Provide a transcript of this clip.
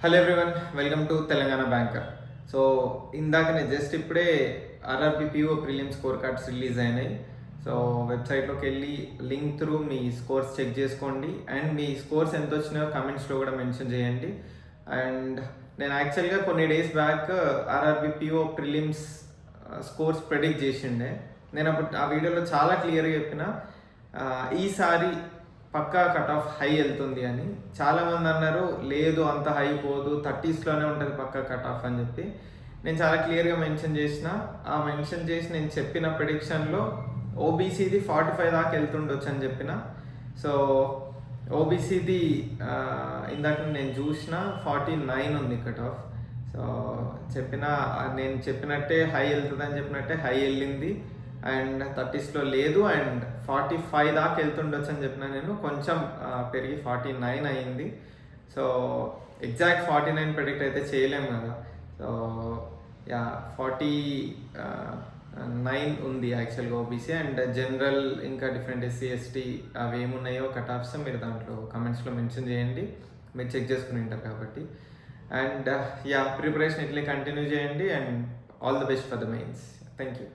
Hello everyone, welcome to Telangana banker. So ఇందాకనే just ఇప్పుడే RRB PO prelim score cards release అయినాయి. So వెబ్సైట్లోకి వెళ్ళి లింక్ త్రూ మీ scores check చేసుకోండి అండ్ మీ స్కోర్స్ ఎంత వచ్చినాయో కమెంట్స్లో కూడా మెన్షన్ చేయండి. అండ్ నేను యాక్చువల్గా కొన్ని days back RRB PO prelims scores predict చేసిండే. నేను అప్పుడు ఆ వీడియోలో చాలా క్లియర్గా చెప్పిన ఈసారి పక్కా కట్ ఆఫ్ హై వెళ్తుంది అని. చాలామంది అన్నారు లేదు అంత హై పోదు, 30sలోనే ఉంటుంది పక్కా కట్ ఆఫ్ అని చెప్పి. నేను చాలా క్లియర్గా మెన్షన్ చేసిన. ఆ మెన్షన్ చేసి నేను చెప్పిన ప్రిడిక్షన్లో ఓబీసీది 45 దాకా వెళ్తుండొచ్చు అని చెప్పిన. సో ఓబీసీది ఇందాక నేను చూసిన 49 ఉంది కట్ ఆఫ్. సో నేను చెప్పినట్టే హై వెళ్తుంది అని చెప్పినట్టే హై వెళ్ళింది అండ్ 30sలో లేదు అండ్ 45 దాకా వెళ్తుండొచ్చు అని చెప్పిన. నేను కొంచెం పెరిగి 49 అయింది. సో ఎగ్జాక్ట్ 49 ప్రెడిక్ట్ అయితే చేయలేము కదా. సో 49 ఉంది యాక్చువల్గా ఓబీసీ అండ్ జనరల్ ఇంకా డిఫరెంట్ ఎస్సీ ఎస్టీ అవి ఏమున్నాయో కట్ ఆఫ్స్ మీరు దాంట్లో కమెంట్స్లో మెన్షన్ చేయండి. మీరు చెక్ చేసుకుని ఉంటారు కాబట్టి. అండ్ ప్రిపరేషన్ ఇట్లే కంటిన్యూ చేయండి and all the best for the mains. Thank you.